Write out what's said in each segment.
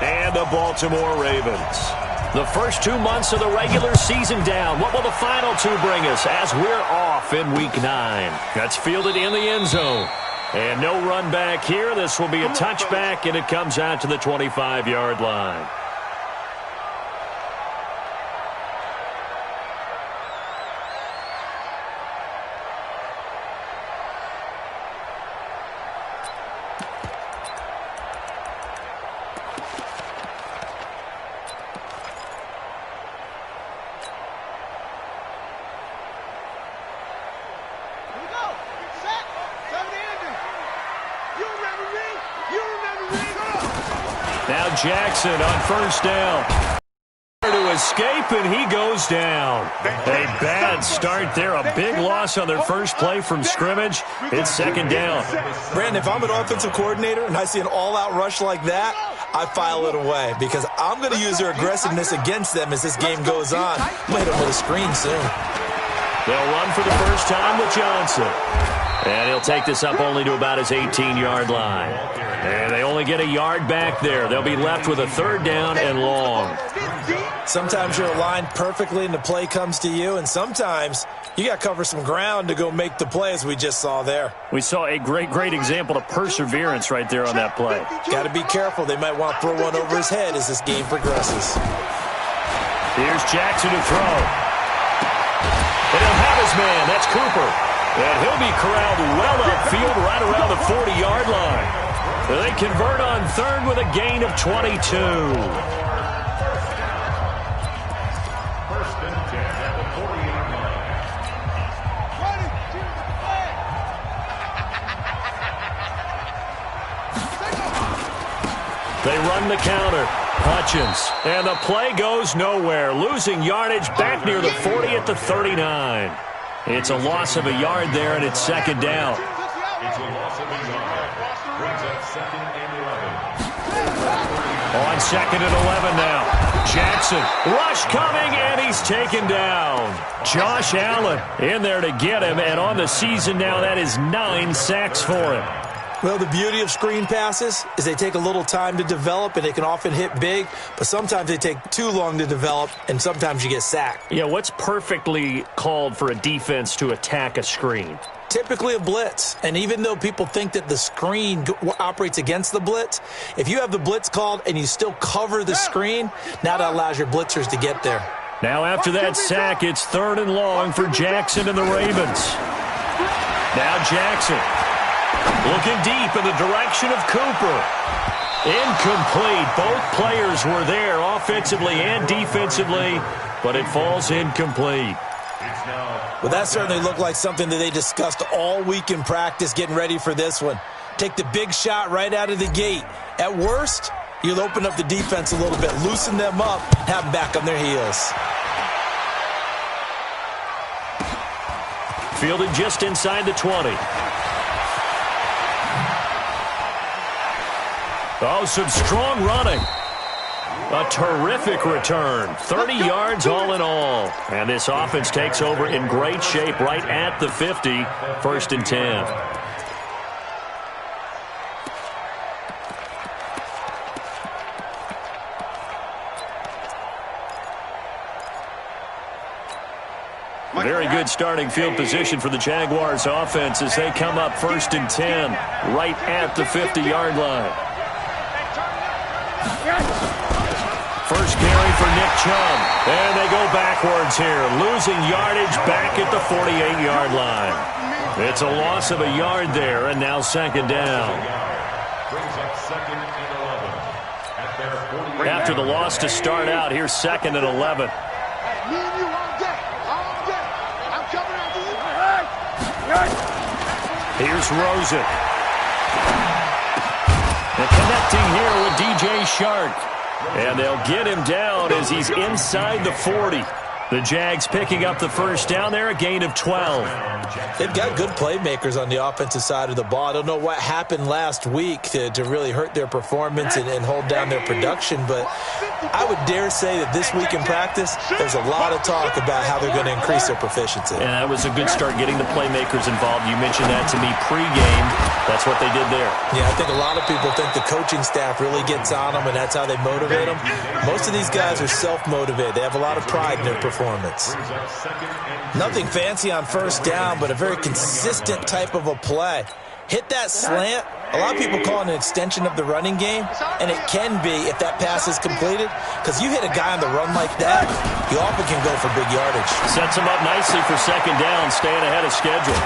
and the Baltimore Ravens. The first 2 months of the regular season down. What will the final 2 bring us as we're off in Week 9? That's fielded in the end zone. And no run back here. This will be a touchback, and it comes out to the 25-yard line. Now Jackson on first down. To escape, and he goes down. A bad start there. A big loss on their first play from scrimmage. It's second down. Brandon, if I'm an offensive coordinator and I see an all-out rush like that, I file it away because I'm going to use their aggressiveness against them as this game goes on. I'm going to hit them with a screen soon. They'll run for the first time with Johnson. And he'll take this up only to about his 18-yard line. And they only get a yard back there. They'll be left with a third down and long. Sometimes you're aligned perfectly and the play comes to you, and sometimes you got to cover some ground to go make the play, as we just saw there. We saw a great example of perseverance right there on that play. Got to be careful. They might want to throw one over his head as this game progresses. Here's Jackson to throw. And he'll have his man. That's Cooper. And he'll be corralled well upfield right around the 40-yard line. They convert on third with a gain of 22. They run the counter. Hutchins. And the play goes nowhere. Losing yardage back near the 40 at the 39. It's a loss of a yard there, and it's second down. It's a loss of a yard. Brings up second and 11. On second and 11 now. Jackson. Rush coming, and he's taken down. Josh Allen in there to get him, and on the season now, that is 9 sacks for him. Well, the beauty of screen passes is they take a little time to develop, and they can often hit big, but sometimes they take too long to develop, and sometimes you get sacked. Yeah, what's perfectly called for a defense to attack a screen? Typically a blitz, and even though people think that the screen operates against the blitz, if you have the blitz called and you still cover the screen, now that allows your blitzers to get there. Now after that sack, it's third and long for Jackson and the Ravens. Now Jackson. Looking deep in the direction of Cooper. Incomplete. Both players were there offensively and defensively, but it falls incomplete. Well, that certainly looked like something that they discussed all week in practice getting ready for this one. Take the big shot right out of the gate. At worst, you'll open up the defense a little bit, loosen them up, have them back on their heels. Fielded just inside the 20. Oh, some strong running. A terrific return. 30 yards all in all. And this offense takes over in great shape right at the 50. First and 10. Very good starting field position for the Jaguars offense as they come up first and 10 right at the 50-yard line. First carry for Nick Chubb. And they go backwards here, losing yardage back at the 48-yard line. It's a loss of a yard there, and now second down. After the loss to start out, here's second and 11. Here's Rosen. And connecting here with DJ Shark. And they'll get him down as he's inside the 40. The Jags picking up the first down there, a gain of 12. They've got good playmakers on the offensive side of the ball. I don't know what happened last week to really hurt their performance and hold down their production, but I would dare say that this week in practice, there's a lot of talk about how they're going to increase their proficiency. And that was a good start getting the playmakers involved. You mentioned that to me pregame. That's what they did there. Yeah, I think a lot of people think the coaching staff really gets on them, and that's how they motivate them. Most of these guys are self-motivated. They have a lot of pride in their performance. Nothing fancy on first down, but a very consistent type of a play. Hit that slant. A lot of people call it an extension of the running game, and it can be if that pass is completed, because you hit a guy on the run like that, he often can go for big yardage. Sets him up nicely for second down, staying ahead of schedule.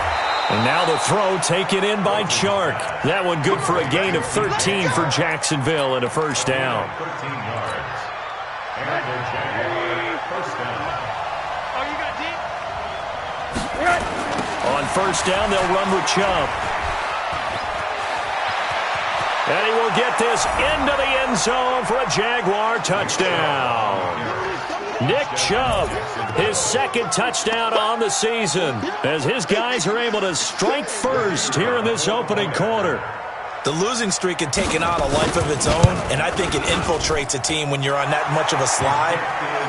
And now the throw taken in by Chark. That one good for a gain of 13 for Jacksonville and a first down. 13 yards. And the Jaguars first down. On first down, they'll run with Chubb. And he will get this into the end zone for a Jaguar touchdown. Nick Chubb, his second touchdown on the season, as his guys are able to strike first here in this opening quarter. The losing streak had taken on a life of its own, and I think it infiltrates a team when you're on that much of a slide.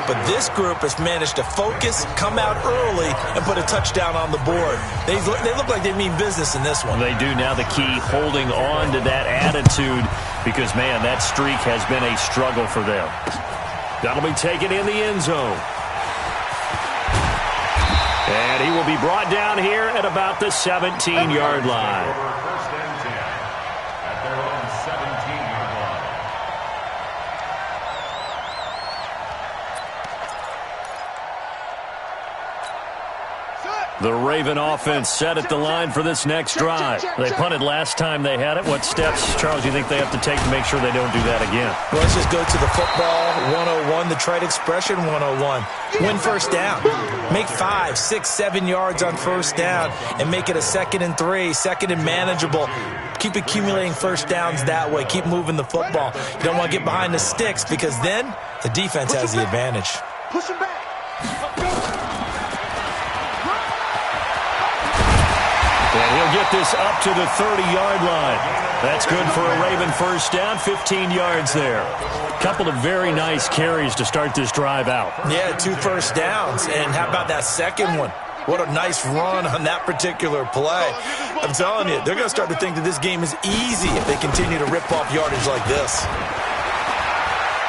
But this group has managed to focus, come out early, and put a touchdown on the board. They look like they mean business in this one. They do. Now the key, holding on to that attitude, because, man, that streak has been a struggle for them. That'll be taken in the end zone. And he will be brought down here at about the 17-yard line. First and 10 at their own 17-yard line. The Raven offense set at the line for this next drive. They punted last time they had it. What steps, Charles, do you think they have to take to make sure they don't do that again? Well, let's just go to the football 101, the trade expression 101. Win first down. Make 5, 6, 7 yards on first down and make it a 2nd and 3, second and manageable. Keep accumulating first downs that way. Keep moving the football. You don't want to get behind the sticks because then the defense has the advantage. Push him back. And he'll get this up to the 30-yard line. That's good for a Raven first down, 15 yards there. Couple of very nice carries to start this drive out. Yeah, 2 first downs. And how about that second one? What a nice run on that particular play. I'm telling you, they're going to start to think that this game is easy if they continue to rip off yardage like this.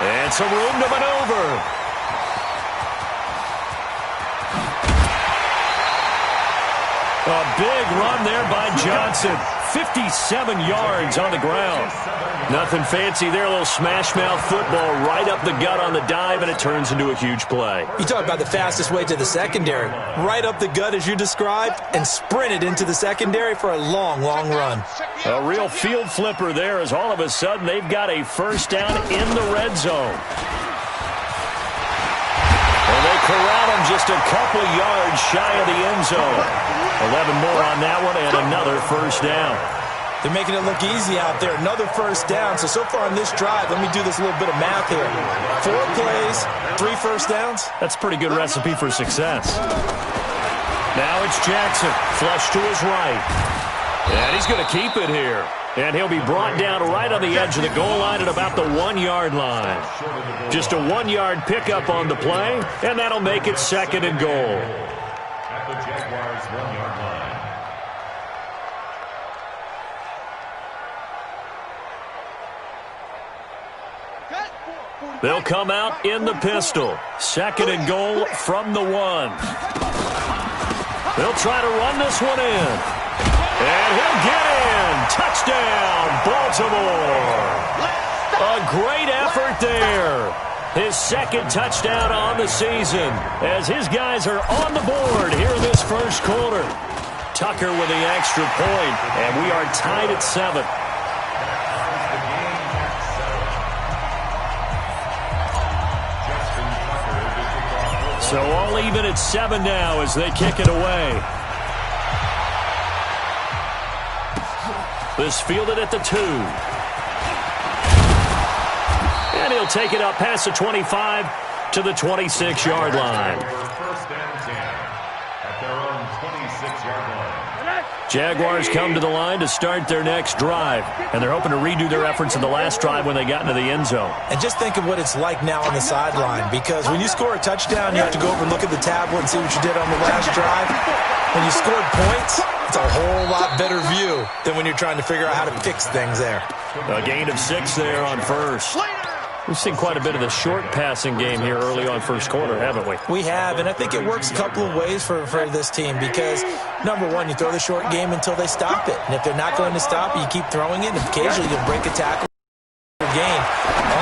And some room to maneuver. A big run there by Johnson. 57 yards on the ground. Nothing fancy there. A little smash-mouth football right up the gut on the dive, and it turns into a huge play. You talk about the fastest way to the secondary. Right up the gut, as you described, and sprinted into the secondary for a long, long run. A real field flipper there, as all of a sudden they've got a first down in the red zone. And they corral him just a couple yards shy of the end zone. 11 more on that one, and another first down. They're making it look easy out there. Another first down. So far on this drive, let me do this little bit of math here. 4 plays, 3 first downs. That's a pretty good recipe for success. Now it's Jackson, flush to his right. And he's going to keep it here. And he'll be brought down right on the edge of the goal line at about the 1-yard line. Just a 1-yard pickup on the play, and that'll make it 2nd and goal. At the Jaguars' 1-yard line. They'll come out in the pistol. 2nd and goal from the 1. They'll try to run this one in. And he'll get in. Touchdown, Baltimore. A great effort there. His 2nd touchdown on the season as his guys are on the board here in this first quarter. Tucker with the extra point, and we are tied at 7. So all even at 7 now as they kick it away. This fielded at the 2. And he'll take it up past the 25 to the 26-yard line. First and 10 at their own 26-yard line. Jaguars come to the line to start their next drive, and they're hoping to redo their efforts in the last drive when they got into the end zone. And just think of what it's like now on the sideline, because when you score a touchdown, you have to go over and look at the tablet and see what you did on the last drive. When you scored points, It's a whole lot better view than when you're trying to figure out how to fix things there. A gain of 6 there on first. We've seen quite a bit of the short passing game here early on first quarter, haven't we? We have, and I think it works a couple of ways for this team because, number one, you throw the short game until they stop it. And if they're not going to stop it, you keep throwing it, and occasionally you'll break a tackle or gain.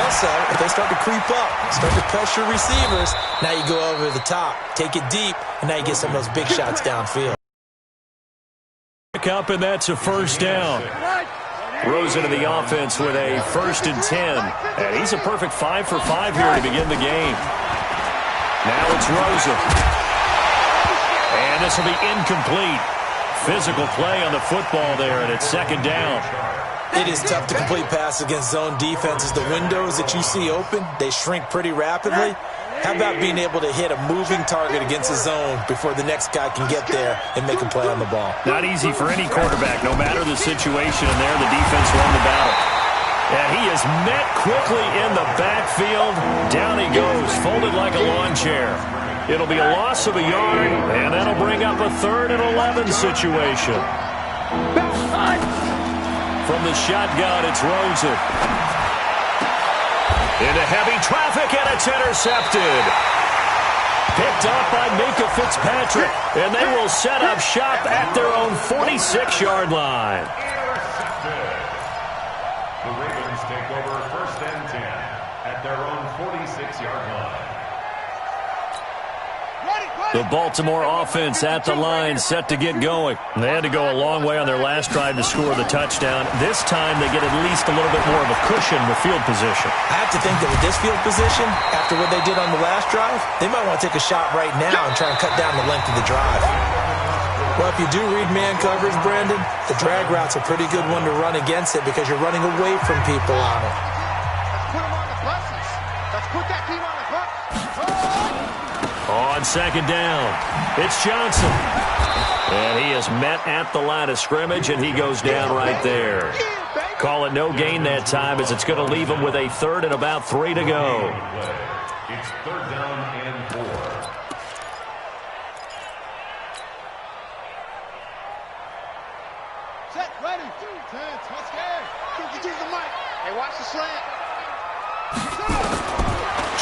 Also, if they start to creep up, start to pressure receivers, now you go over the top, take it deep, and now you get some of those big shots downfield. Up, and that's a first down. Rose into the offense with a 1st and 10. And he's a perfect 5 for 5 here to begin the game. Now it's Rosa. And this will be incomplete. Physical play on the football there, and it's 2nd down. It is tough to complete passes against zone defenses. The windows that you see open, they shrink pretty rapidly. How about being able to hit a moving target against a zone before the next guy can get there and make a play on the ball? Not easy for any quarterback, no matter the situation, and there the defense won the battle. And he is met quickly in the backfield. Down he goes, folded like a lawn chair. It'll be a loss of a yard, and that'll bring up a 3rd and 11 situation. From the shotgun, it's Rosen. Into heavy traffic, and it's intercepted. Picked up by Minka Fitzpatrick, and they will set up shop at their own 46-yard line. The Ravens take over 1st and 10 at their own 46-yard line. The Baltimore offense at the line, set to get going. They had to go a long way on their last drive to score the touchdown. This time they get at least a little bit more of a cushion with field position. I have to think that with this field position, after what they did on the last drive, they might want to take a shot right now and try and cut down the length of the drive. Well, if you do read man coverage, Brandon, the drag route's a pretty good one to run against it because you're running away from people on it. Let's put them on the buses. Let's put that team on the bus. On 2nd down, it's Johnson. And he is met at the line of scrimmage, and he goes down right there. Call it no gain that time, as it's going to leave him with a 3rd and about 3 to go. It's 3rd down and 4. Set, ready. 10, let's go. Use the mic. Hey, watch the slant.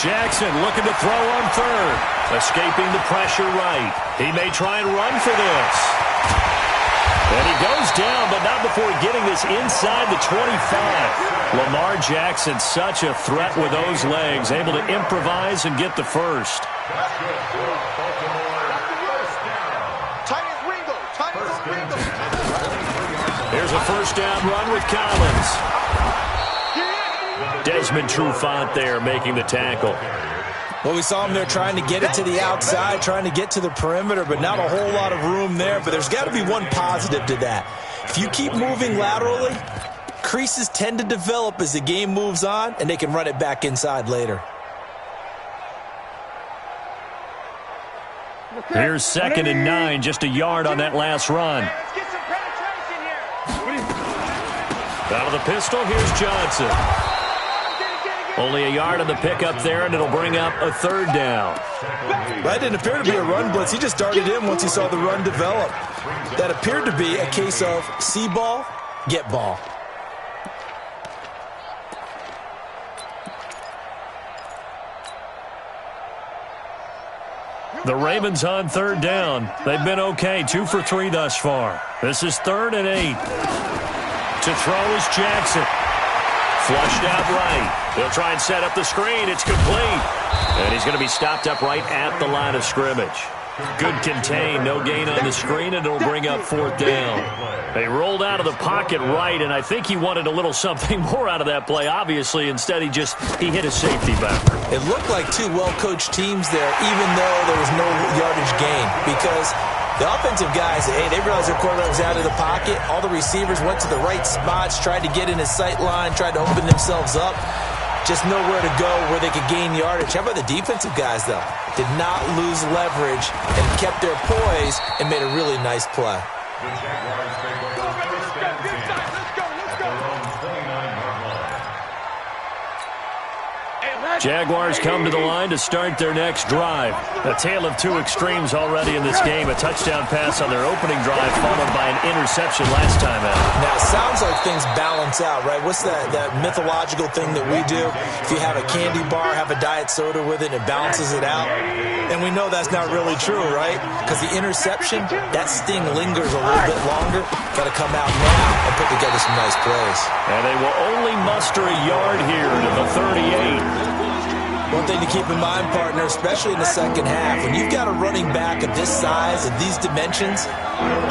Jackson looking to throw on 3rd. Escaping the pressure right. He may try and run for this. And he goes down, but not before getting this inside the 25. Lamar Jackson, such a threat with those legs, able to improvise and get the first. Here's a 1st down run with Collins. Desmond Trufant there making the tackle. Well, we saw him there trying to get it to the outside, trying to get to the perimeter, but not a whole lot of room there. But there's got to be one positive to that. If you keep moving laterally, creases tend to develop as the game moves on, and they can run it back inside later. Here's 2nd and 9, just a yard on that last run. Let's get some penetration here. Out of the pistol, here's Johnson. Only a yard on the pickup there, and it'll bring up a 3rd down. That didn't appear to be a run blitz. He just darted in once he saw the run develop. That appeared to be a case of see ball, get ball. The Ravens on 3rd down. They've been okay, 2 for 3 thus far. This is 3rd and 8. To throw is Jackson. Flushed out right. They'll try and set up the screen. It's complete. And he's going to be stopped up right at the line of scrimmage. Good contain. No gain on the screen, and it'll bring up 4th down. They rolled out of the pocket right, and I think he wanted a little something more out of that play, obviously. Instead, he hit a safety back. It looked like 2 well-coached teams there, even though there was no yardage gain, because the offensive guys, they realized their quarterback was out of the pocket. All the receivers went to the right spots, tried to get in his sight line, tried to open themselves up. Just nowhere to go where they could gain yardage. How about the defensive guys, though? Did not lose leverage and kept their poise and made a really nice play. The Jaguars take over 1st and 10 at their own 29-yard line. Jaguars come to the line to start their next drive. A tale of two extremes already in this game. A touchdown pass on their opening drive followed by an interception last time out. Now, it sounds like things balance out, right? What's that mythological thing that we do? If you have a candy bar, have a diet soda with it, it balances it out. And we know that's not really true, right? Because the interception, that sting lingers a little bit longer. Got to come out now and put together some nice plays. And they will only muster a yard here to the 38. One thing to keep in mind, partner, especially in the second half, when you've got a running back of this size and these dimensions,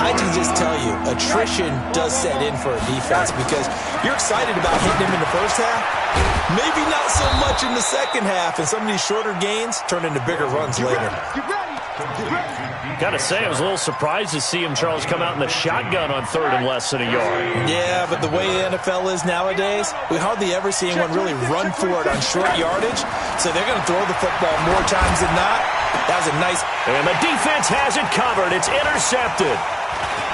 I can just tell you, attrition does set in for a defense because you're excited about hitting him in the first half. Maybe not so much in the second half, and some of these shorter gains turn into bigger runs later. Gotta say, I was a little surprised to see him, Charles, come out in the shotgun on third and less than a yard. Yeah, but the way the NFL is nowadays, we hardly ever see anyone really run for it on short yardage, so they're going to throw the football more times than not. That was a nice... And the defense has it covered. It's intercepted.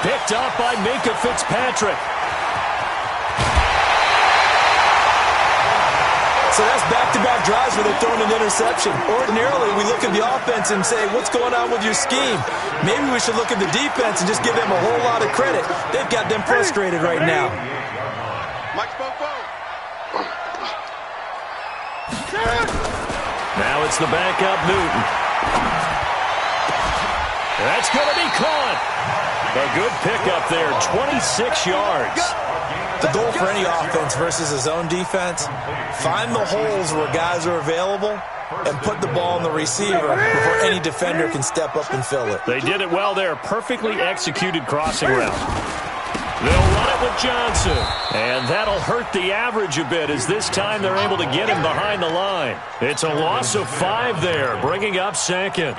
Picked up by Minkah Fitzpatrick. So that's back-to-back drives where they're throwing an interception. Ordinarily, we look at the offense and say, what's going on with your scheme? Maybe we should look at the defense and just give them a whole lot of credit. They've got them frustrated right now. Now it's the backup Newton. That's going to be caught. A good pickup there, 26 yards. The goal for any offense versus his own defense, find the holes where guys are available and put the ball in the receiver before any defender can step up and fill it. They did it well there. Perfectly executed crossing route. They'll run it with Johnson. And that'll hurt the average a bit as this time they're able to get him behind the line. It's a loss of 5 there, bringing up second.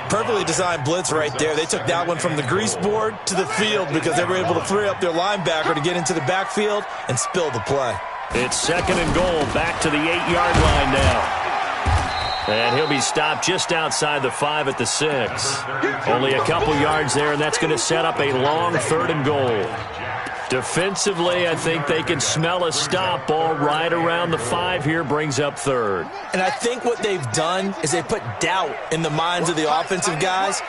Perfectly designed blitz right there. They took that one from the grease board to the field because they were able to free up their linebacker to get into the backfield and spill the play. It's second and goal, back to the 8-yard line now. And he'll be stopped just outside the 5 at the 6. Only a couple yards there, and that's going to set up a long third and goal. Defensively, I think they can smell a stop ball right around the 5 here, brings up third. And I think what they've done is they put doubt in the minds of the offensive guys.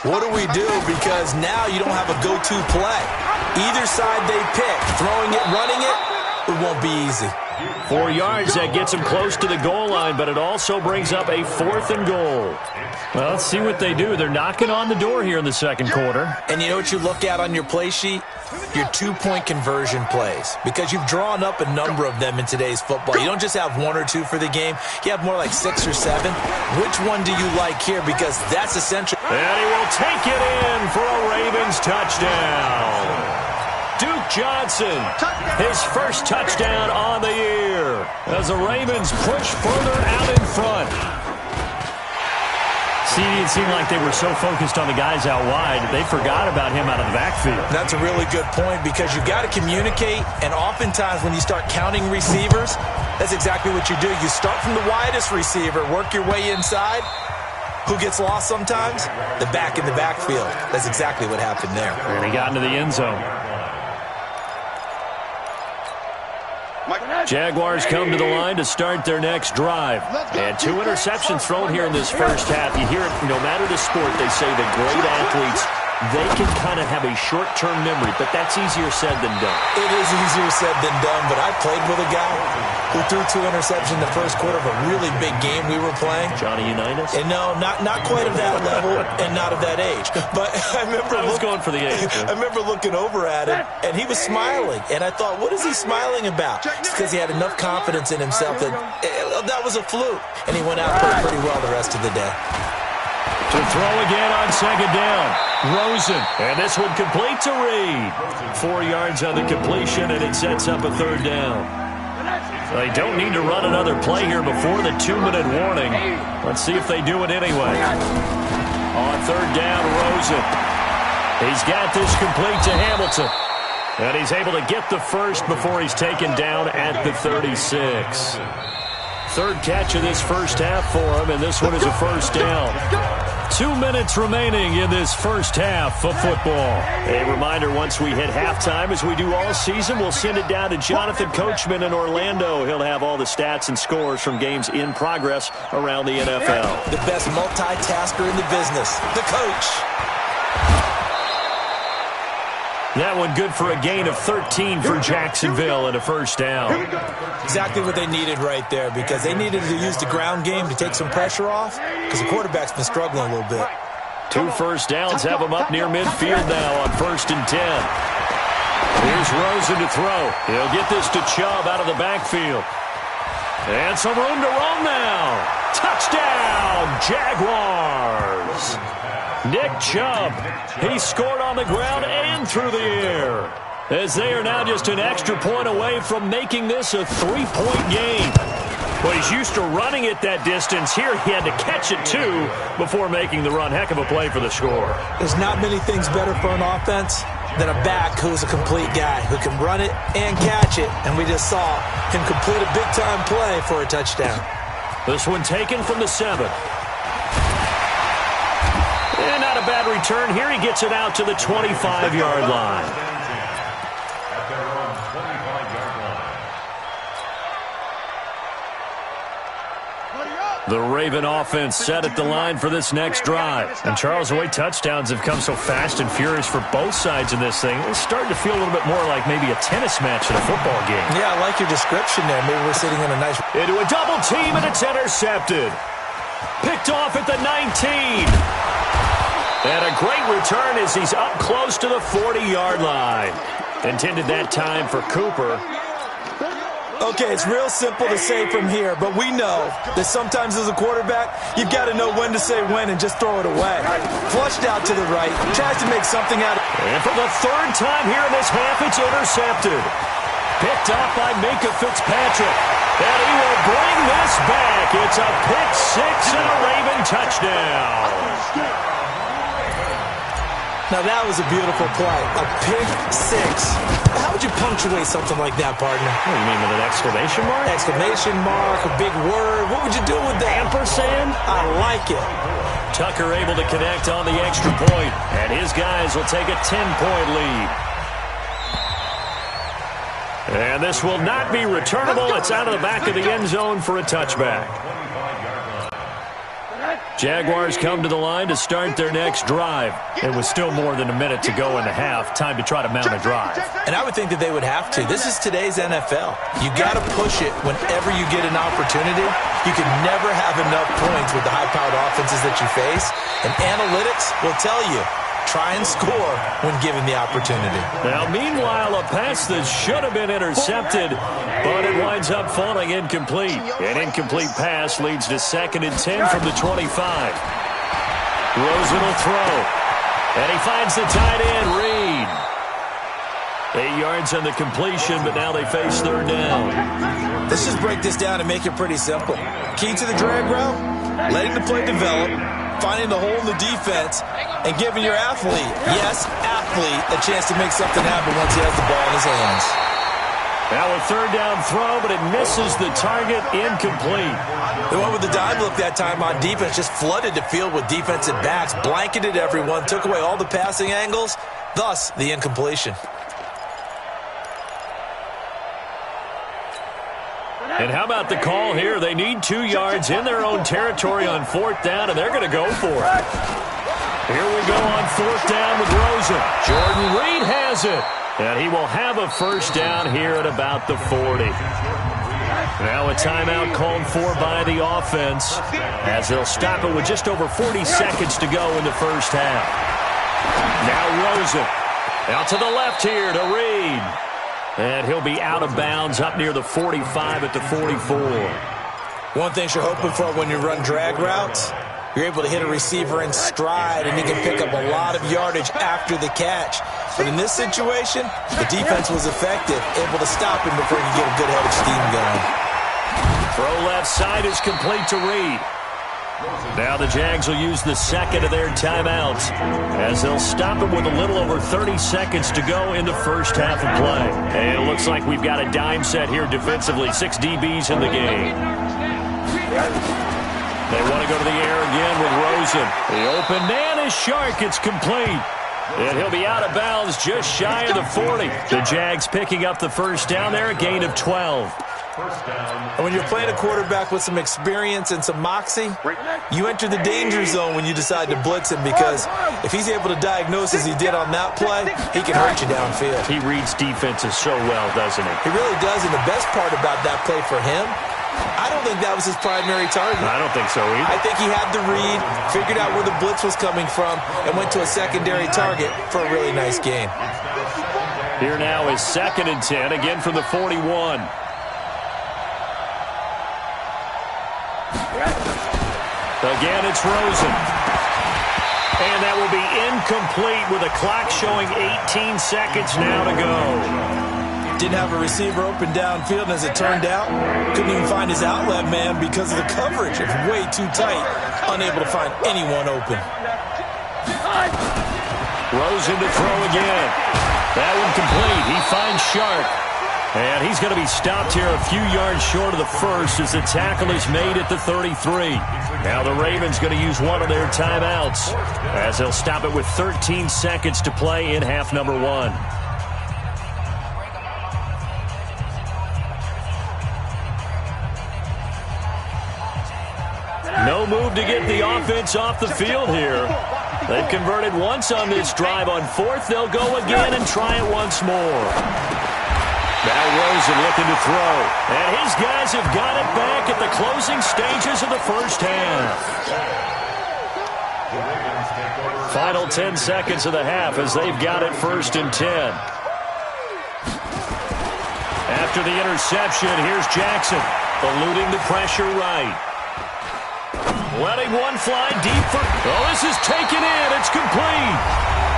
What do we do? Because now you don't have a go-to play. Either side they pick, throwing it, running it, it won't be easy. 4 yards, that gets them close to the goal line, but it also brings up a 4th and goal. Well, let's see what they do. They're knocking on the door here in the second quarter. And you know what you look at on your play sheet? Your 2-point conversion plays. Because you've drawn up a number of them in today's football. You don't just have 1 or 2 for the game. You have more like 6 or 7. Which one do you like here? Because that's essential. And he will take it in for a Ravens touchdown. Duke Johnson, his first touchdown on the year as the Ravens push further out in front. See, it seemed like they were so focused on the guys out wide, they forgot about him out of the backfield. That's a really good point because you've got to communicate, and oftentimes when you start counting receivers, that's exactly what you do. You start from the widest receiver, work your way inside. Who gets lost sometimes? The back in the backfield. That's exactly what happened there. And he got into the end zone. Jaguars come to the line to start their next drive. And 2 interceptions thrown here in this first half. You hear it, no matter the sport, they say the great athletes, they can kind of have a short-term memory, but that's easier said than done. It is easier said than done, but I played with a guy who threw 2 interceptions in the first quarter of a really big game we were playing. Johnny Unitas? And no, not quite of that level and not of that age. But I remember I was going for the age. I remember looking over at him, and he was smiling. And I thought, what is he smiling about? It's because he had enough confidence in himself that was a fluke. And he went out and played pretty well the rest of the day. To throw again on second down. Rosen. And this one complete to Reed. 4 yards on the completion, and it sets up a third down. They don't need to run another play here before the 2-minute warning. Let's see if they do it anyway. On third down, Rosen. He's got this complete to Hamilton. And he's able to get the first before he's taken down at the 36. Third catch of this first half for him, and this one is a first down. 2 minutes remaining in this first half of football. A reminder, once we hit halftime, as we do all season, we'll send it down to Jonathan Coachman in Orlando. He'll have all the stats and scores from games in progress around the NFL. The best multitasker in the business, the coach. That one good for a gain of 13 for Jacksonville and a first down. Exactly what they needed right there, because they needed to use the ground game to take some pressure off, because the quarterback's been struggling a little bit. 2 first downs have him up near midfield now on 1st and 10. Here's Rosen to throw. He'll get this to Chubb out of the backfield. And some room to roam now. Touchdown, Jaguars. Nick Chubb, he scored on the ground and through the air, as they are now just an extra point away from making this a 3-point game. Well, he's used to running it that distance. Here he had to catch it, too, before making the run. Heck of a play for the score. There's not many things better for an offense than a back who's a complete guy, who can run it and catch it. And we just saw him complete a big-time play for a touchdown. This one taken from the 7. And not a bad return here. He gets it out to the 25-yard line. At their own 25-yard line. The Raven offense set at the line for this next drive. And Charles, the way touchdowns have come so fast and furious for both sides in this thing, it's starting to feel a little bit more like maybe a tennis match in a football game. Yeah, I like your description there. Maybe we're sitting in a nice... Into a double team, and it's intercepted. Picked off at the 19. And a great return as he's up close to the 40-yard line. Intended that time for Cooper. Okay, it's real simple to say from here, but we know that sometimes as a quarterback, you've got to know when to say when and just throw it away. Flushed out to the right, tries to make something out of it. And for the 3rd time here in this half, it's intercepted. Picked off by Minka Fitzpatrick. And he will bring this back. It's a pick 6 and a Raven touchdown. Now that was a beautiful play. A pick 6. How would you punctuate something like that, partner? What do you mean, with an exclamation mark? Exclamation mark, a big word. What would you do with that? Ampersand? I like it. Tucker able to connect on the extra point, and his guys will take a 10-point lead. And this will not be returnable. It's out of the back of the end zone for a touchback. Jaguars come to the line to start their next drive. It was still more than a minute to go in the half. Time to try to mount a drive. And I would think that they would have to. This is today's NFL. You got to push it whenever you get an opportunity. You can never have enough points with the high-powered offenses that you face. And analytics will tell you, try and score when given the opportunity. Now, meanwhile, a pass that should have been intercepted, but it winds up falling incomplete. An incomplete pass leads to 2nd and 10 from the 25. Rosen will throw, and he finds the tight end, Reed. 8 yards on the completion, but now they face 3rd down. Let's just break this down and make it pretty simple. Key to the drag route, letting the play develop, finding the hole in the defense, and giving your athlete, yes, athlete, a chance to make something happen once he has the ball in his hands. Now a 3rd down throw, but it misses the target, incomplete. They went with the dime look that time on defense, just flooded the field with defensive backs, blanketed everyone, took away all the passing angles, thus the incompletion. And how about the call here? They need 2 yards in their own territory on 4th down, and they're going to go for it. Here we go on 4th down with Rosen. Jordan Reed has it, and he will have a first down here at about the 40. Now a timeout called for by the offense, as they'll stop it with just over 40 seconds to go in the first half. Now Rosen out to the left here to Reed. And he'll be out of bounds up near the 45 at the 44. One thing you're hoping for when you run drag routes, you're able to hit a receiver in stride, and he can pick up a lot of yardage after the catch. But in this situation, the defense was effective, able to stop him before he could get a good head of steam going. Throw left side is complete to Reed. Now the Jags will use the 2nd of their timeouts, as they'll stop it with a little over 30 seconds to go in the first half of play. And it looks like we've got a dime set here defensively. 6 DBs in the game. They want to go to the air again with Rosen. The open man is Shark. It's complete. And he'll be out of bounds just shy of the 40. The Jags picking up the first down there, a gain of 12. And when you're playing a quarterback with some experience and some moxie, you enter the danger zone when you decide to blitz him, because if he's able to diagnose as he did on that play, he can hurt you downfield. He reads defenses so well, doesn't he? He really does, and the best part about that play for him, I don't think that was his primary target. I don't think so either. I think he had the read, figured out where the blitz was coming from, and went to a secondary target for a really nice gain. Here now is 2nd and 10, again from the 41. Again, it's Rosen. And that will be incomplete with a clock showing 18 seconds now to go. Didn't have a receiver open downfield, and as it turned out, couldn't even find his outlet man because of the coverage. It's way too tight, unable to find anyone open. Rosen to throw again. That one complete. He finds Shark. And he's going to be stopped here a few yards short of the first as the tackle is made at the 33. Now the Ravens going to use one of their timeouts as they'll stop it with 13 seconds to play in half number 1. No move to get the offense off the field here. They've converted once on this drive. On 4th, they'll go again and try it once more. Now Rosen looking to throw. And his guys have got it back at the closing stages of the first half. Final 10 seconds of the half as they've got it 1st and 10. After the interception, here's Jackson, eluding the pressure right. Letting one fly deep for... Oh, this is taken in. It's complete.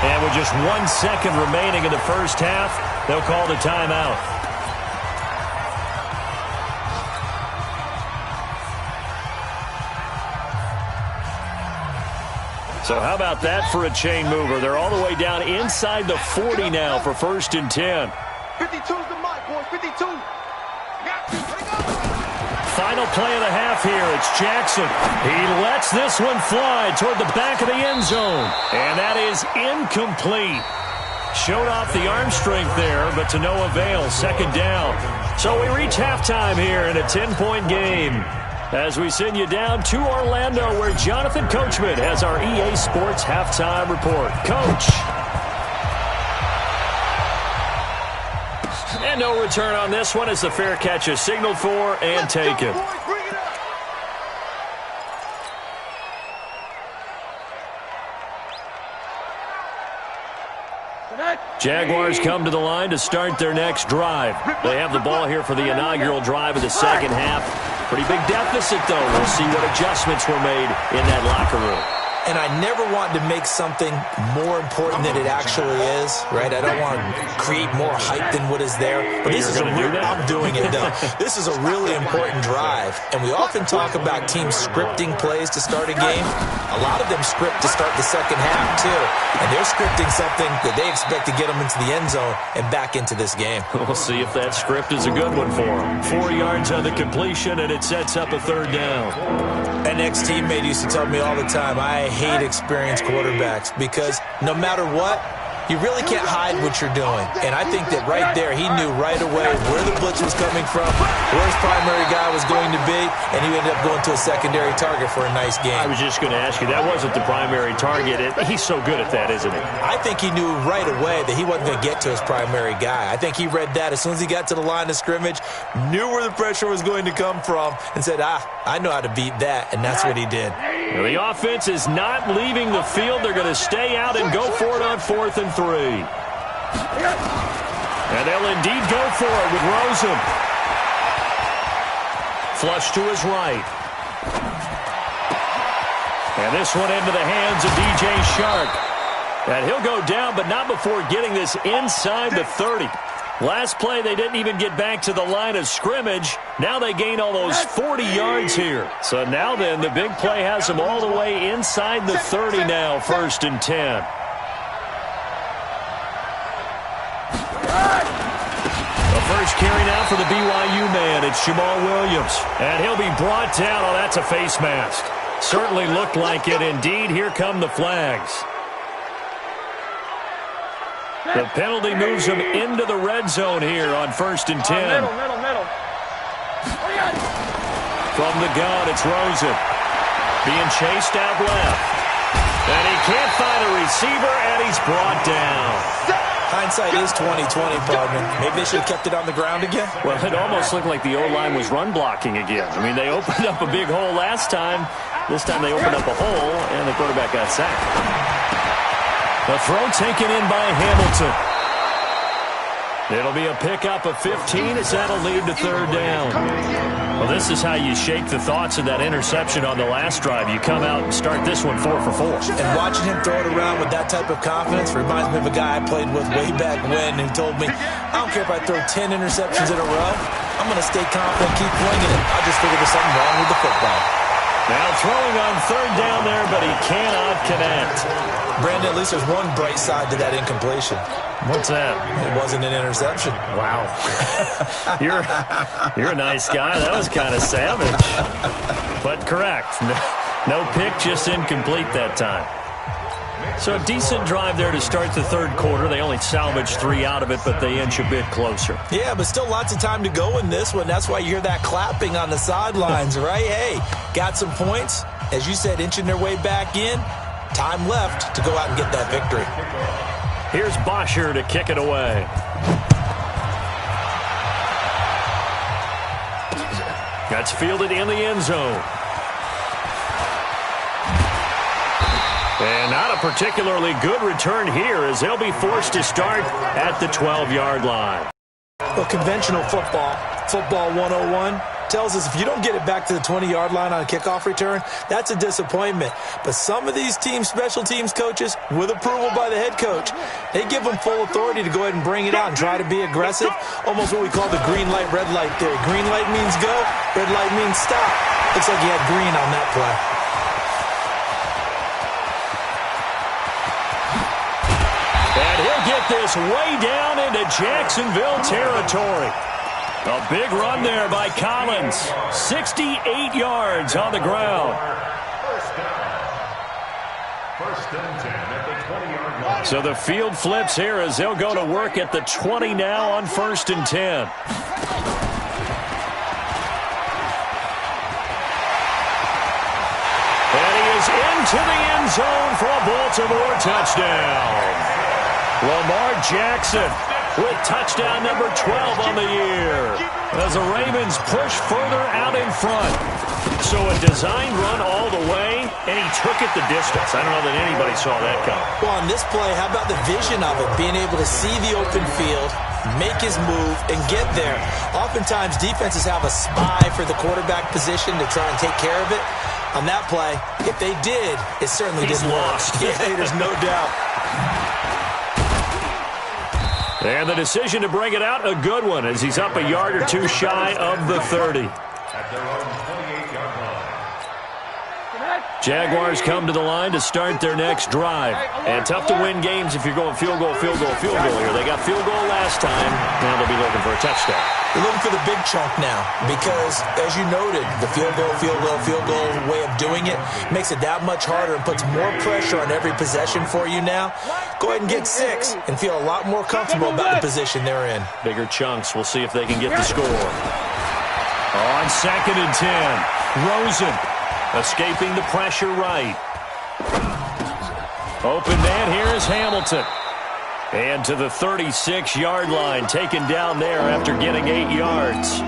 And with just 1 second remaining in the first half, they'll call the timeout. So how about that for a chain mover? They're all the way down inside the 40 now for 1st and 10. 52's the mark, boys. 52. Final play of the half here. It's Jackson. He lets this one fly toward the back of the end zone. And that is incomplete. Showed off the arm strength there, but to no avail. 2nd down. So we reach halftime here in a 10-point game. As we send you down to Orlando, where Jonathan Coachman has our EA Sports halftime report. Coach. And no return on this one as the fair catch is signaled for and taken. Jaguars come to the line to start their next drive. They have the ball here for the inaugural drive of the second half. Pretty big deficit, though. We'll see what adjustments were made in that locker room. And I never want to make something more important than it actually is, right? I don't want to create more hype than what is there. But this is I'm doing it, though. This is a really important drive. And we often talk about teams scripting plays to start a game. A lot of them script to start the second half, too. And they're scripting something that they expect to get them into the end zone and back into this game. We'll see if that script is a good one for them. 4 yards on the completion, and it sets up a 3rd down. An ex-teammate used to tell me all the time, I hate experienced quarterbacks because no matter what, you really can't hide what you're doing. And I think that right there, he knew right away where the blitz was coming from, where his primary guy was going to be, and he ended up going to a secondary target for a nice game. I was just going to ask you, that wasn't the primary target. He's so good at that, isn't he? I think he knew right away that he wasn't going to get to his primary guy. I think he read that as soon as he got to the line of scrimmage, knew where the pressure was going to come from, and said, I know how to beat that, and that's what he did. Well, the offense is not leaving the field. They're going to stay out and go for it on 4th and 3. And they'll indeed go for it with Rosen. Flush to his right. And this one into the hands of DJ Shark. And he'll go down, but not before getting this inside the 30. Last play, they didn't even get back to the line of scrimmage. Now they gain almost 40 yards here. So now then, the big play has them all the way inside the 30 now, 1st and 10. The first carry now for the BYU man. It's Jamal Williams. And he'll be brought down. Oh, that's a face mask. Certainly looked like it. Indeed, here come the flags. The penalty moves him into the red zone here on 1st and 10. Middle. From the gun, it's Rosen. Being chased out left. And he can't find a receiver, and he's brought down. Hindsight is 20/20, partner. Maybe they should have kept it on the ground again. Well, it almost looked like the O-line was run blocking again. I mean, they opened up a big hole last time. This time they opened up a hole, and the quarterback got sacked. The throw taken in by Hamilton. It'll be a pickup of 15 as that'll lead to 3rd down. Well, this is how you shake the thoughts of that interception on the last drive. You come out and start this one 4 for 4. And watching him throw it around with that type of confidence reminds me of a guy I played with way back when who told me, I don't care if I throw 10 interceptions in a row. I'm going to stay confident, keep winging it. I just figured there's something wrong with the football. Now throwing on 3rd down there, but he cannot connect. Brandon, at least there's one bright side to that incompletion. What's that? It wasn't an interception. Wow. You're a nice guy. That was kind of savage. But correct. No pick, just incomplete that time. So a decent drive there to start the 3rd quarter. They only salvaged 3 out of it, but they inch a bit closer. Yeah, but still lots of time to go in this one. That's why you hear that clapping on the sidelines, right? Hey, got some points. As you said, inching their way back in. Time left to go out and get that victory. Here's Bosher to kick it away. That's fielded in the end zone. And not a particularly good return here as they'll be forced to start at the 12-yard line. Well, conventional football 101, tells us if you don't get it back to the 20-yard line on a kickoff return, that's a disappointment. But some of these teams, special teams coaches, with approval by the head coach, they give them full authority to go ahead and bring it out and try to be aggressive. Almost what we call the green light, red light theory. Green light means go, red light means stop. Looks like he had green on that play. And he'll get this way down into Jacksonville territory. A big run there by Collins. 68 yards on the ground. First and 10 at the 20-yard line. So the field flips here as they'll go to work at the 20 now on 1st and 10. And he is into the end zone for a Baltimore touchdown. Lamar Jackson with touchdown number 12 on the year as the Ravens push further out in front. So a design run all the way, and he took it the distance. I don't know that anybody saw that coming. Well, on this play, how about the vision of it? Being able to see the open field, make his move, and get there. Oftentimes, defenses have a spy for the quarterback position to try and take care of it. On that play, if they did, it certainly didn't work. Yeah, there's no doubt. And the decision to bring it out, a good one, as he's up a yard or two shy of the 30. At their own 28-yard line. Jaguars come to the line to start their next drive. And tough to win games if you're going field goal here. They got field goal last time. Now they'll be looking for a touchdown. They're looking for the big chunk now because, as you noted, the field goal way of doing it makes it that much harder and puts more pressure on every possession for you now. Go ahead and get 6 and feel a lot more comfortable about the position they're in. Bigger chunks. We'll see if they can get the score. On 2nd and 10, Rosen escaping the pressure right. Open man here is Hamilton. And to the 36-yard line, taken down there after getting 8 yards.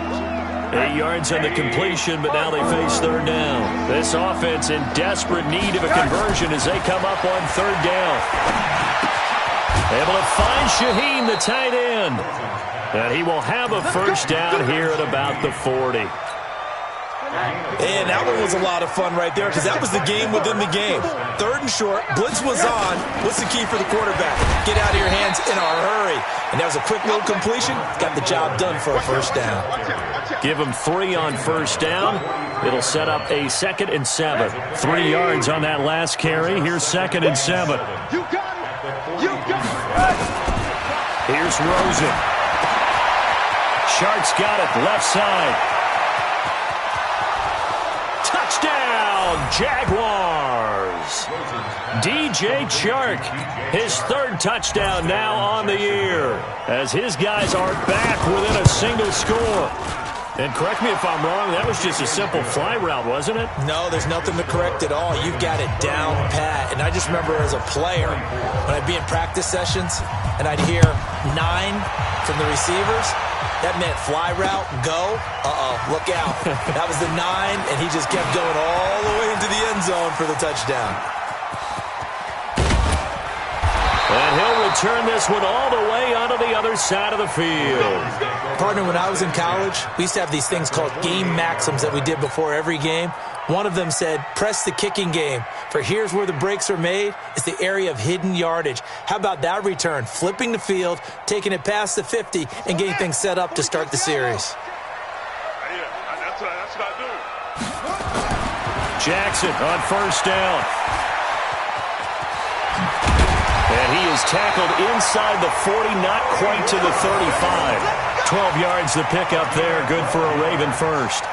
8 yards on the completion, but now they face 3rd down. This offense in desperate need of a conversion as they come up on 3rd down. Able to find Shaheen, the tight end. And he will have a first down here at about the 40. And that one was a lot of fun right there because that was the game within the game. 3rd and short, blitz was on. What's the key for the quarterback? Get out of your hands in a hurry. And that was a quick little completion. Got the job done for a first down. Give him 3 on first down. It'll set up a 2nd and 7. 3 yards on that last carry. Here's 2nd and 7. Here's Rosen. Shark's got it left side. Touchdown, Jaguars. DJ Chark, his third touchdown now on the year, as his guys are back within a single score. And correct me if I'm wrong, that was just a simple fly route, wasn't it? No, there's nothing to correct at all. You've got it down pat. And I just remember as a player, when I'd be in practice sessions and I'd hear 9 from the receivers, that meant fly route, go, look out. That was the 9, and he just kept going all the way into the end zone for the touchdown. And he'll return this one all the way onto the other side of the field. Partner, when I was in college, we used to have these things called game maxims that we did before every game. One of them said, press the kicking game, for here's where the breaks are made. It's the area of hidden yardage. How about that return? Flipping the field, taking it past the 50, and getting things set up to start the series. That's what I do. Jackson on first down. And he is tackled inside the 40, not quite to the 35. 12 yards the pickup there, good for a Raven first.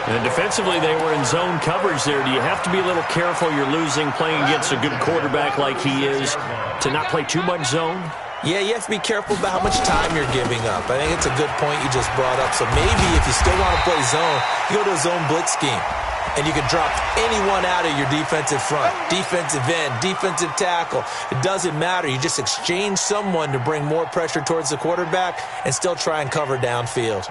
And defensively, they were in zone coverage there. Do you have to be a little careful you're losing playing against a good quarterback like he is to not play too much zone? Yeah, you have to be careful about how much time you're giving up. I think it's a good point you just brought up. So maybe if you still want to play zone, you go to a zone blitz scheme. And you can drop anyone out of your defensive front, defensive end, defensive tackle. It doesn't matter. You just exchange someone to bring more pressure towards the quarterback and still try and cover downfield.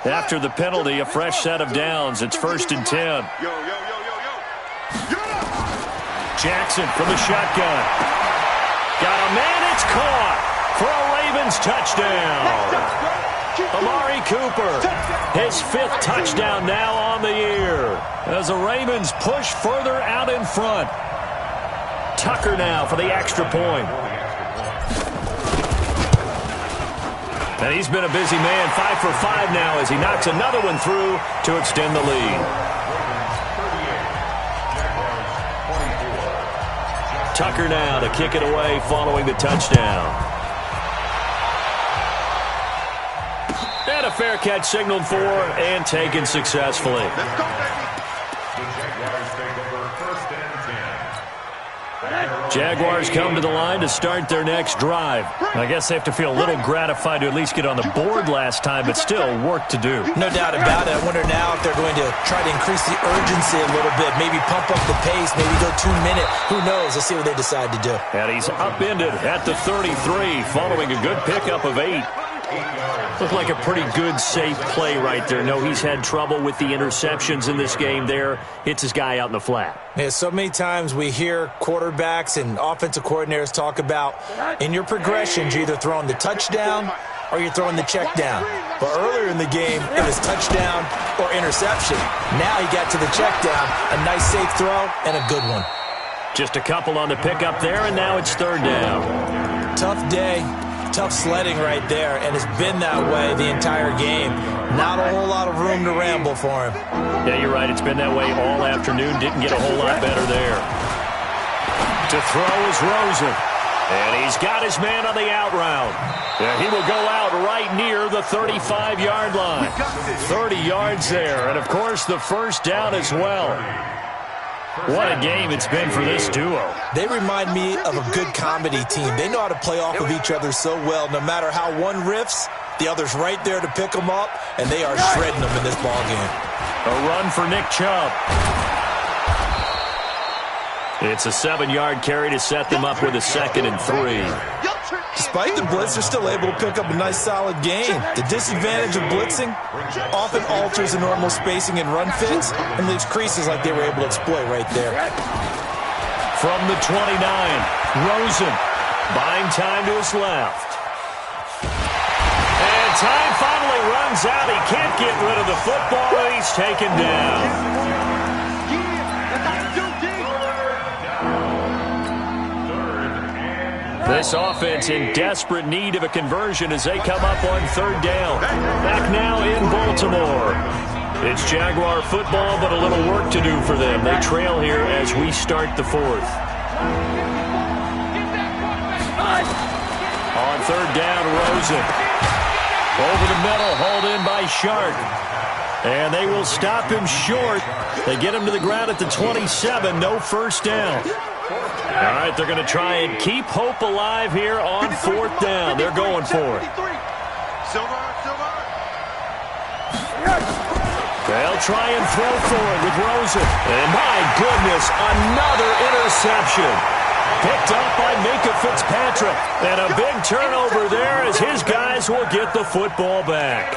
After the penalty, a fresh set of downs. It's 1st and 10. Jackson from the shotgun. Got a man, it's caught for a Ravens touchdown. Amari Cooper, his 5th touchdown now on the year, as the Ravens push further out in front. Tucker now for the extra point. And he's been a busy man, 5 for 5 now as he knocks another one through to extend the lead. Tucker now to kick it away following the touchdown. And a fair catch signaled for and taken successfully. The Jaguars take over 1st and 10. Jaguars come to the line to start their next drive. I guess they have to feel a little gratified to at least get on the board last time, but still work to do. No doubt about it. I wonder now if they're going to try to increase the urgency a little bit, maybe pump up the pace, maybe go 2-minute. Who knows? Let's see what they decide to do. And he's upended at the 33 following a good pickup of 8. Looked like a pretty good, safe play right there. No, he's had trouble with the interceptions in this game there. Hits his guy out in the flat. Yeah, so many times we hear quarterbacks and offensive coordinators talk about in your progressions, you're either throwing the touchdown or you're throwing the check down. But earlier in the game, it was touchdown or interception. Now he got to the check down, a nice safe throw and a good one. Just a couple on the pickup there, and now it's 3rd down. Tough day. Tough sledding right there, and it's been that way the entire game. Not a whole lot of room to ramble for him. Yeah, you're right. It's been that way all afternoon. Didn't get a whole lot better there. To throw is Rosen. And he's got his man on the out route. And he will go out right near the 35-yard line. 30 yards there. And, of course, the first down as well. What a game it's been for this duo. They remind me of a good comedy team. They know how to play off of each other so well. No matter how one riffs, the other's right there to pick them up, and they are shredding them in this ballgame. A run for Nick Chubb. It's a 7-yard carry to set them up with a 2nd and 3. Despite the blitz, they're still able to pick up a nice, solid gain. The disadvantage of blitzing often alters the normal spacing and run fits and leaves creases like they were able to exploit right there. From the 29, Rosen buying time to his left. And time finally runs out. He can't get rid of the football, and he's taken down. This offense in desperate need of a conversion as they come up on 3rd down. Back now in Baltimore. It's Jaguar football, but a little work to do for them. They trail here as we start the fourth. On third down, Rosen. Over the middle, hauled in by Shark. And they will stop him short. They get him to the ground at the 27. No first down. All right, they're going to try and keep hope alive here on fourth down. They're going for it. They'll try and throw for it with Rosen. And my goodness, another interception. Picked up by Minka Fitzpatrick. And a big turnover there as his guys will get the football back.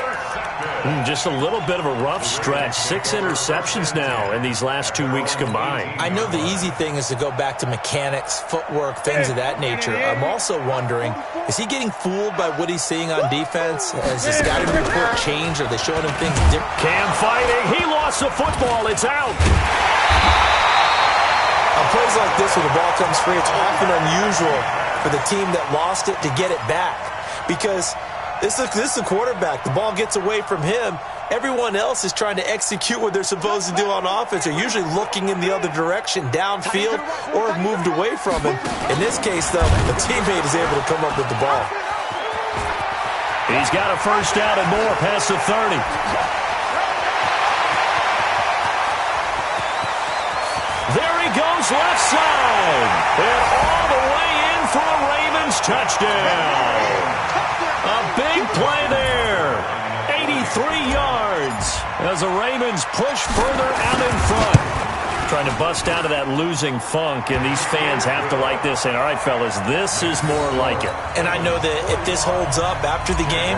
Just a little bit of a rough stretch. 6 interceptions now in these last 2 weeks combined. I know the easy thing is to go back to mechanics, footwork, things of that nature. I'm also wondering, is he getting fooled by what he's seeing on defense? Has the scouting report changed? Are they showing him things different? Cam fighting. He lost the football. It's out. On plays like this where the ball comes free, it's often unusual for the team that lost it to get it back. Because this is the quarterback. The ball gets away from him. Everyone else is trying to execute what they're supposed to do on offense. They're usually looking in the other direction, downfield, or have moved away from him. In this case, though, the teammate is able to come up with the ball. He's got a first down and more past the 30. There he goes, left side. And all the way in for a Ravens touchdown. A big play there. 83 yards as the Ravens push further out in front. Trying to bust out of that losing funk, and these fans have to like this. And all right, fellas, this is more like it. And I know that if this holds up after the game,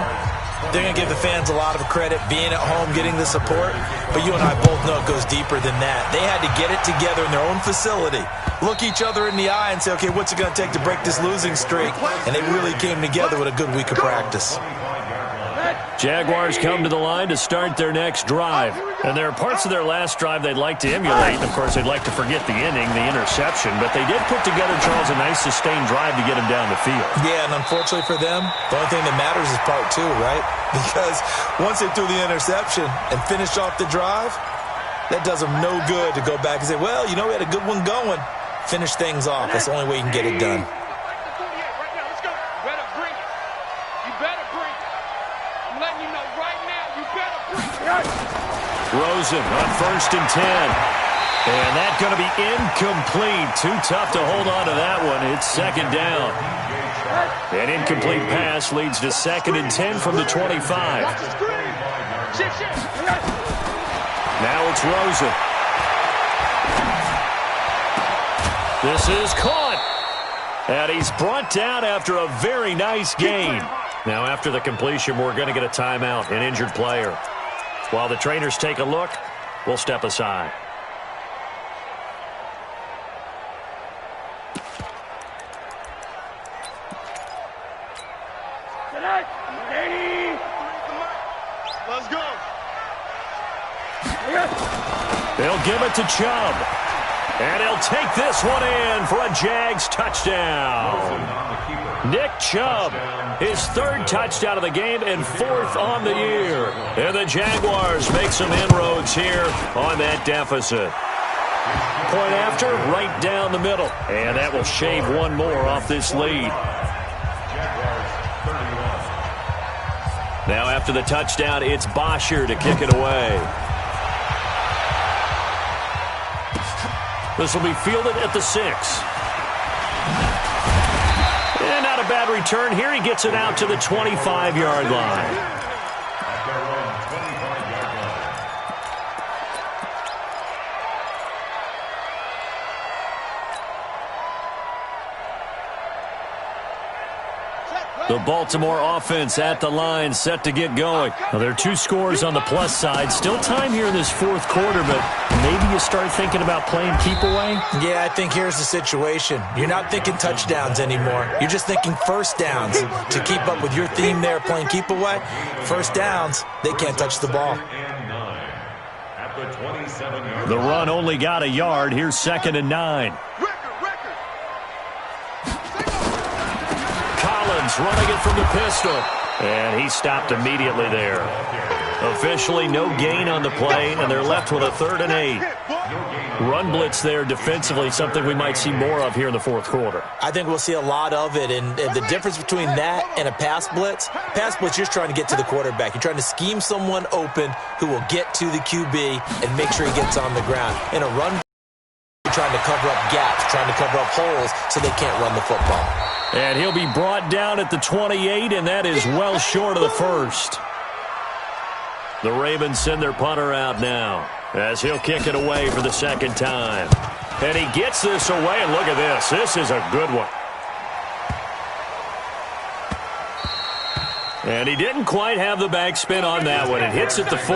they're going to give the fans a lot of credit, being at home, getting the support. But you and I both know it goes deeper than that. They had to get it together in their own facility, look each other in the eye and say, okay, what's it going to take to break this losing streak? And they really came together with a good week of practice. Jaguars come to the line to start their next drive. And there are parts of their last drive they'd like to emulate. And, of course, they'd like to forget the inning, the interception. But they did put together, Charles, a nice sustained drive to get them down the field. Yeah, and unfortunately for them, the only thing that matters is part 2, right? Because once they threw the interception and finished off the drive, that does them no good to go back and say, well, you know, we had a good one going. Finish things off. That's the only way you can get it done. Rosen on first and 10. And that's going to be incomplete. Too tough to hold on to that one. It's second down. An incomplete pass leads to second and 10 from the 25. Now it's Rosen. This is caught. And he's brought down after a very nice gain. Now after the completion, we're going to get a timeout, an injured player. While the trainers take a look, we'll step aside. Let's go. They'll give it to Chubb. And he'll take this one in for a Jags touchdown. Nick Chubb, his 3rd touchdown of the game and 4th on the year. And the Jaguars make some inroads here on that deficit. Point after, right down the middle. And that will shave one more off this lead. Now after the touchdown, it's Bosher to kick it away. This will be fielded at the 6. And not a bad return here. He gets it out to the 25-yard line. The Baltimore offense at the line, set to get going. Well, there are 2 scores on the plus side. Still time here in this 4th quarter, but maybe you start thinking about playing keep away? Yeah, I think here's the situation. You're not thinking touchdowns anymore. You're just thinking first downs. To keep up with your theme there, playing keep away, first downs, they can't touch the ball. The run only got a yard. Here's 2nd and 9. Running it from the pistol. And he stopped immediately there. Officially no gain on the play, and they're left with a 3rd and 8. Run blitz there defensively, something we might see more of here in the fourth quarter. I think we'll see a lot of it, and the difference between that and a pass blitz, you're trying to get to the quarterback. You're trying to scheme someone open who will get to the QB and make sure he gets on the ground. In a run, you're trying to cover up gaps, trying to cover up holes so they can't run the football. And he'll be brought down at the 28, and that is well short of the first. The Ravens send their punter out now as he'll kick it away for the second time. And he gets this away, and look at this. This is a good one. And he didn't quite have the backspin on that one. It hits at the 4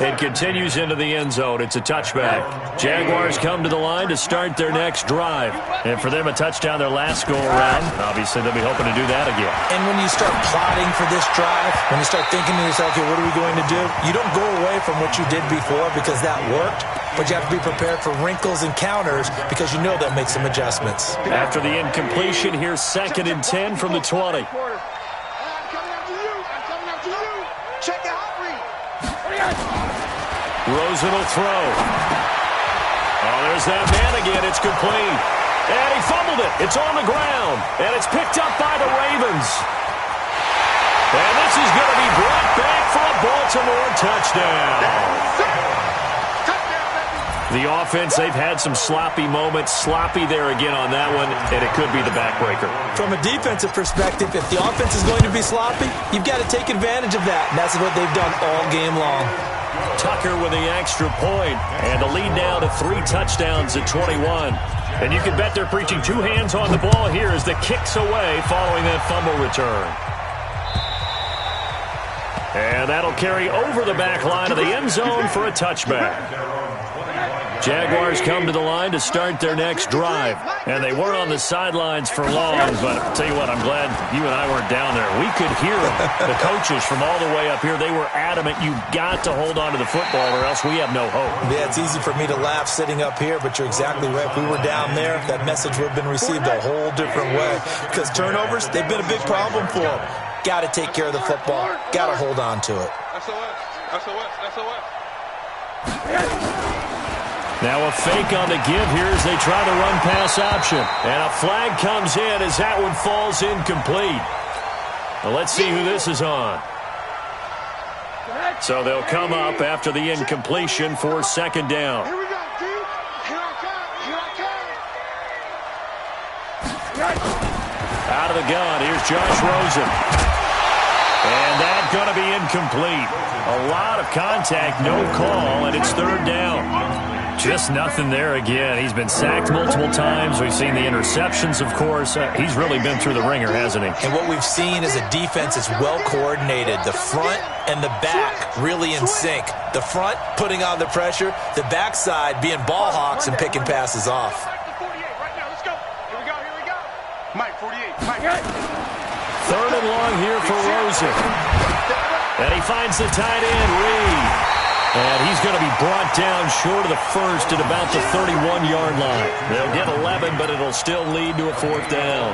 and continues into the end zone. It's a touchback. Jaguars come to the line to start their next drive. And for them, a touchdown their last go-around. Obviously, they'll be hoping to do that again. And when you start plotting for this drive, when you start thinking to yourself, okay, what are we going to do? You don't go away from what you did before because that worked, but you have to be prepared for wrinkles and counters because you know they'll make some adjustments. After the incompletion, here's 2nd and 10 from the 20. Rosen will throw. Oh, there's that man again. It's complete. And he fumbled it. It's on the ground. And it's picked up by the Ravens. And this is going to be brought back for a Baltimore touchdown. The offense, they've had some sloppy moments. Sloppy there again on that one, and it could be the backbreaker. From a defensive perspective, if the offense is going to be sloppy, you've got to take advantage of that. And that's what they've done all game long. Tucker with the extra point, and the lead now to 3 touchdowns at 21. And you can bet they're preaching 2 hands on the ball here as the kick's away following that fumble return. And that'll carry over the back line of the end zone for a touchback. Jaguars come to the line to start their next drive. And they weren't on the sidelines for long, but I'll tell you what, I'm glad you and I weren't down there. We could hear them. The coaches from all the way up here, they were adamant, you've got to hold on to the football or else we have no hope. Yeah, it's easy for me to laugh sitting up here, but you're exactly right. If we were down there, that message would have been received a whole different way. Because turnovers, they've been a big problem for them. Got to take care of the football. Got to hold on to it. SOS. Now a fake on the give here as they try to run pass option. And a flag comes in as that one falls incomplete. Well, let's see who this is on. So they'll come up after the incompletion for 2nd down. Here we go, D. Here I come. Out of the gun, here's Josh Rosen. And that's going to be incomplete. A lot of contact, no call, and it's 3rd down. Just nothing there again. He's been sacked multiple times. We've seen the interceptions, of course. He's really been through the ringer, hasn't he? And what we've seen is a defense that's well coordinated. The front and the back really in sync. The front putting on the pressure. The backside being ball hawks and picking passes off. Let's go. Here we go. Mike, 48. Mike. 3rd and long here for Rosen. And he finds the tight end, Reed. And he's going to be brought down short of the first at about the 31-yard line. They'll get 11, but it'll still lead to a 4th down.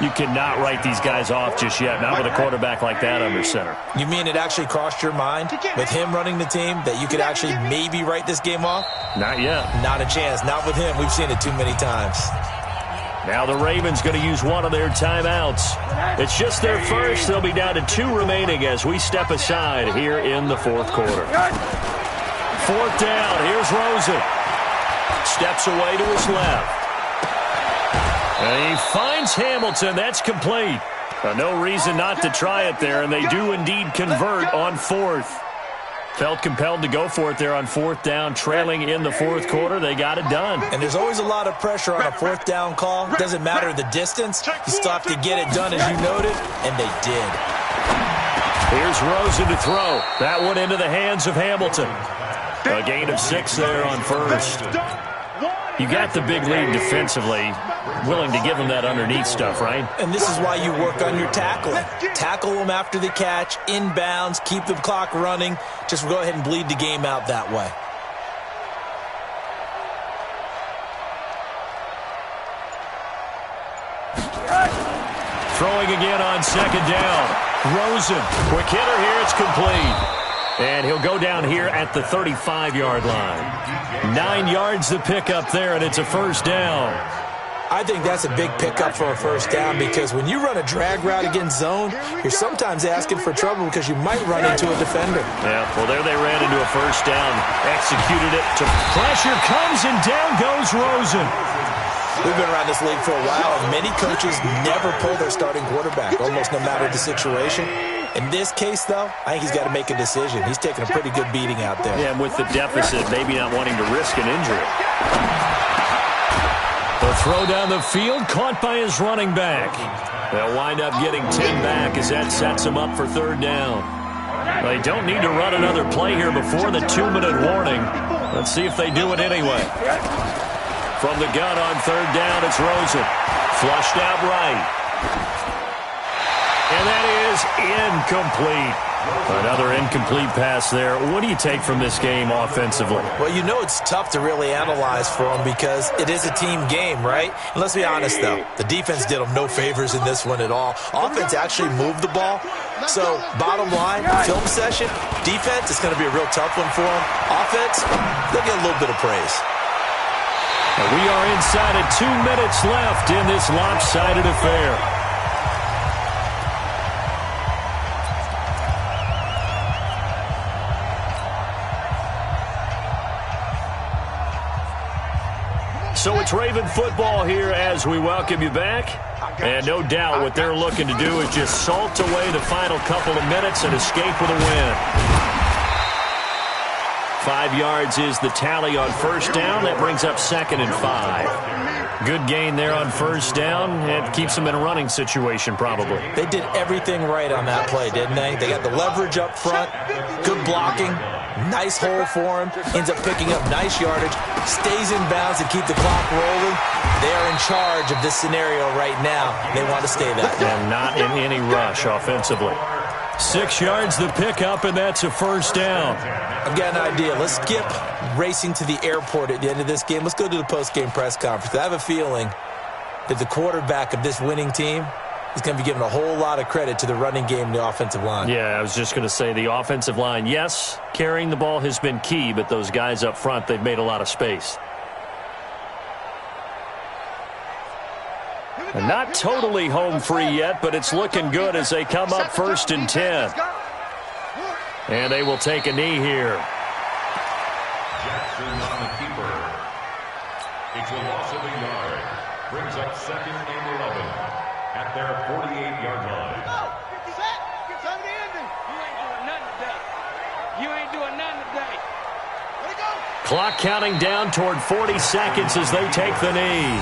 You cannot write these guys off just yet, not with a quarterback like that under center. You mean it actually crossed your mind with him running the team that you could actually maybe write this game off? Not yet. Not a chance. Not with him. We've seen it too many times. Now the Ravens going to use one of their timeouts. It's just their first. They'll be down to 2 remaining as we step aside here in the 4th quarter. 4th down. Here's Rosen. Steps away to his left. And he finds Hamilton. That's complete. No reason not to try it there, and they do indeed convert on 4th. Felt compelled to go for it there on 4th down, trailing in the 4th quarter. They got it done. And there's always a lot of pressure on a 4th down call. It doesn't matter the distance. You still have to get it done, as you noted, and they did. Here's Rosen to throw. That one into the hands of Hamilton. A gain of 6 there on 1st. You got the big lead defensively. Willing to give them that underneath stuff, right? And this is why you work on your tackling. Tackle them after the catch, inbounds, keep the clock running. Just go ahead and bleed the game out that way. Throwing again on 2nd down. Rosen, quick hitter here, it's complete. And he'll go down here at the 35-yard line. 9 yards to pick up there, and it's a first down. I think that's a big pickup for a first down because when you run a drag route against zone, you're sometimes asking for trouble because you might run into a defender. Yeah, well, there they ran into a first down. Executed it. Pressure comes, and down goes Rosen. We've been around this league for a while, and many coaches never pull their starting quarterback, almost no matter the situation. In this case, though, I think he's got to make a decision. He's taking a pretty good beating out there. Yeah, and with the deficit, maybe not wanting to risk an injury. The throw down the field, caught by his running back. They'll wind up getting 10 back as that sets him up for third down. They don't need to run another play here before the 2-minute warning. Let's see if they do it anyway. From the gun on third down, it's Rosen. Flushed out right. And that is incomplete. Another incomplete pass there. What do you take from this game offensively? Well, you know it's tough to really analyze for them because it is a team game, right? And let's be honest, though. The defense did them no favors in this one at all. Offense actually moved the ball. So, bottom line, film session, defense is going to be a real tough one for them. Offense, they'll get a little bit of praise. We are inside of 2 minutes left in this lopsided affair. So it's Raven football here as we welcome you back. And no doubt what they're looking to do is just salt away the final couple of minutes and escape with a win. 5 yards is the tally on first down. That brings up 2nd and 5. Good gain there on first down. It keeps them in a running situation probably. They did everything right on that play, didn't they? They got the leverage up front, good blocking, nice hole for him, ends up picking up nice yardage, stays in bounds to keep the clock rolling. They are in charge of this scenario right now. They want to stay that way. And not in any rush offensively. 6 yards the pickup, and that's a first down. I've got an idea. Let's skip racing to the airport at the end of this game. Let's go to the post-game press conference. I have a feeling that the quarterback of this winning team is going to be giving a whole lot of credit to the running game and the offensive line. Yeah, I was just going to say the offensive line, yes, carrying the ball has been key, but those guys up front, they've made a lot of space. And not totally home free yet, but it's looking good as they come up 1st and 10. And they will take a knee here. Jackson on the keeper. It's a loss of a yard. Brings up 2nd and 11 at their 48-yard line. You ain't doing nothing today. Let it go. Clock counting down toward 40 seconds as they take the knee.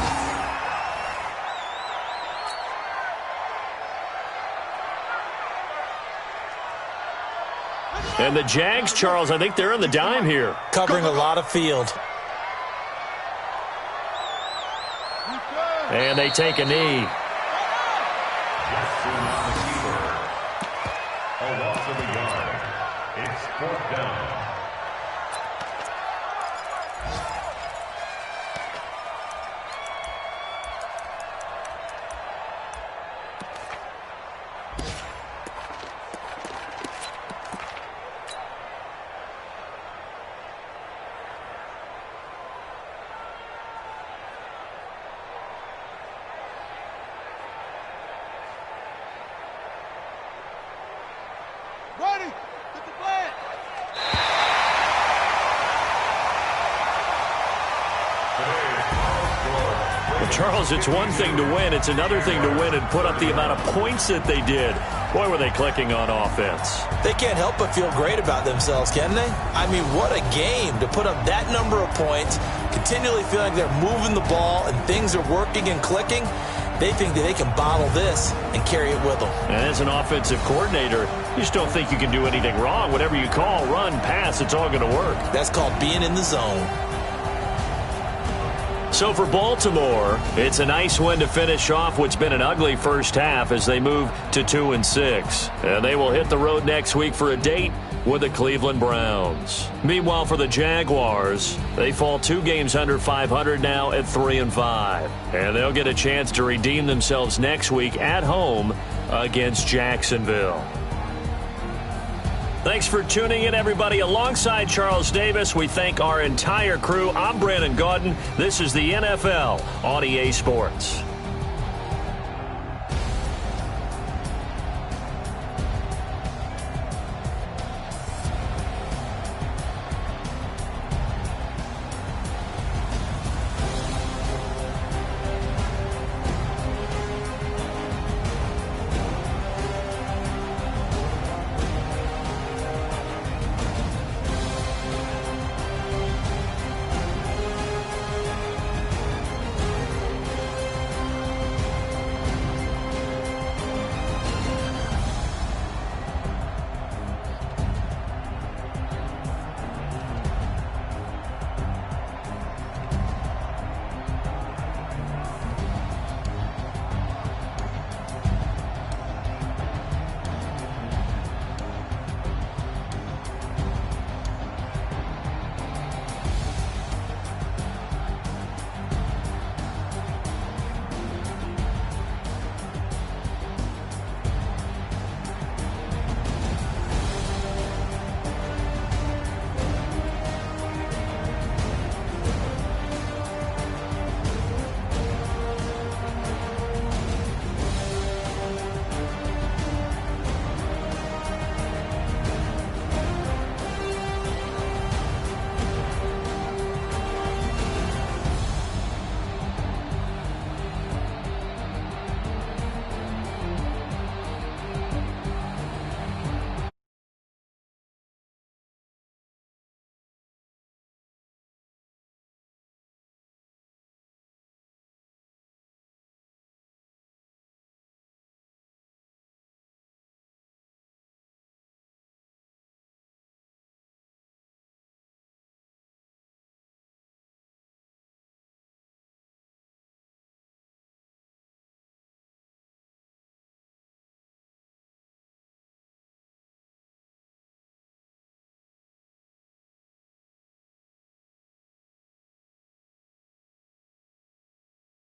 And the Jags, Charles, I think they're on the dime here. Covering a lot of field. And they take a knee. Jackson on the keeper. A loss of a yard. It's 4th down. Ready. Get the flag. Well, Charles, it's one thing to win. It's another thing to win and put up the amount of points that they did. Boy, were they clicking on offense. They can't help but feel great about themselves, can they? I mean, what a game to put up that number of points, continually feeling they're moving the ball and things are working and clicking. They think that they can bottle this and carry it with them. And as an offensive coordinator, you just don't think you can do anything wrong. Whatever you call, run, pass, it's all going to work. That's called being in the zone. So for Baltimore, it's a nice win to finish off what's been an ugly first half as they move to 2-6. And they will hit the road next week for a date with the Cleveland Browns. Meanwhile, for the Jaguars, they fall 2 games under 500 now at 3-5. And they'll get a chance to redeem themselves next week at home against Jacksonville. Thanks for tuning in, everybody. Alongside Charles Davis, we thank our entire crew. I'm Brandon Gaudin. This is the NFL on EA Sports.